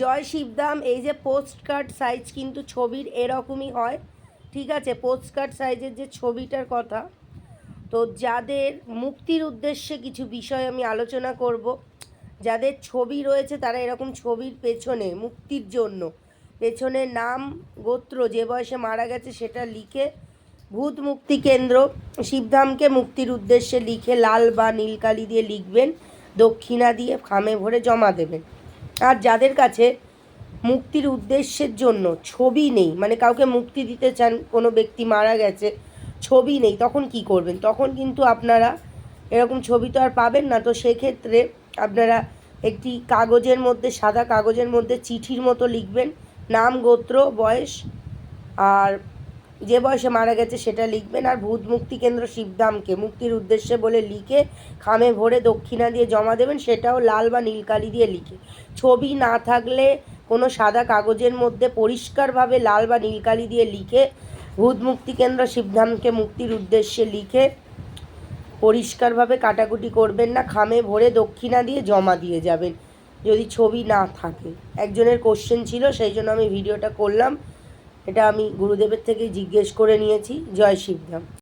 জয় শিবধাম। এই যে post card size কিন্তু ছবির এরকমই হয়, ঠিক আছে? পোস্ট কার্ড সাইজের যে ছবিটার কথা, তো যাদের মুক্তির উদ্দেশ্যে কিছু বিষয় আমি আলোচনা করব। যাদের ছবি রয়েছে তারা এরকম ছবির পেছনে মুক্তির জন্য পেছনে নাম গোত্র যে বয়সে মারা গেছে সেটা লিখে ভূত মুক্তি কেন্দ্র শিবধামকে মুক্তির উদ্দেশ্যে লিখে লাল বা নীল কালি দিয়ে লিখবেন, দক্ষিণা দিয়ে খামে ভরে জমা দেবেন। আর যাদের কাছে মুক্তির উদ্দেশ্যের জন্য ছবি নেই, মানে কাউকে মুক্তি দিতে চান, কোনো ব্যক্তি মারা গেছে, ছবি নেই, তখন কি করবেন? তখন কিন্তু আপনারা এরকম ছবি তো আর পাবেন না। তো সেক্ষেত্রে আপনারা একটি কাগজের মধ্যে, সাদা কাগজের মধ্যে চিঠির মতো লিখবেন, নাম গোত্র বয়স আর যে বয়সে মারা গেছে সেটা লিখবেন। আর ভূত মুক্তি কেন্দ্র শিবধামকে মুক্তির উদ্দেশ্যে বলে লিখে খামে ভরে দক্ষিণা দিয়ে জমা দেবেন, সেটাও লাল বা নীল কালি দিয়ে লিখে। ছবি না থাকলে কোনো সাদা কাগজের মধ্যে পরিষ্কারভাবে লাল বা নীল কালি দিয়ে লিখে ভূত মুক্তি কেন্দ্র শিবধামকে মুক্তির উদ্দেশ্যে লিখে পরিষ্কারভাবে কাটাকুটি করবেন না, খামে ভরে দক্ষিণা দিয়ে জমা দিয়ে যাবেন যদি ছবি না থাকে। একজনের কোশ্চেন ছিল, সেই জন্য আমি ভিডিওটা করলাম। এটা আমি গুরুদেবের থেকে জিজ্ঞেস করে নিয়েছি। জয় শিবধাম।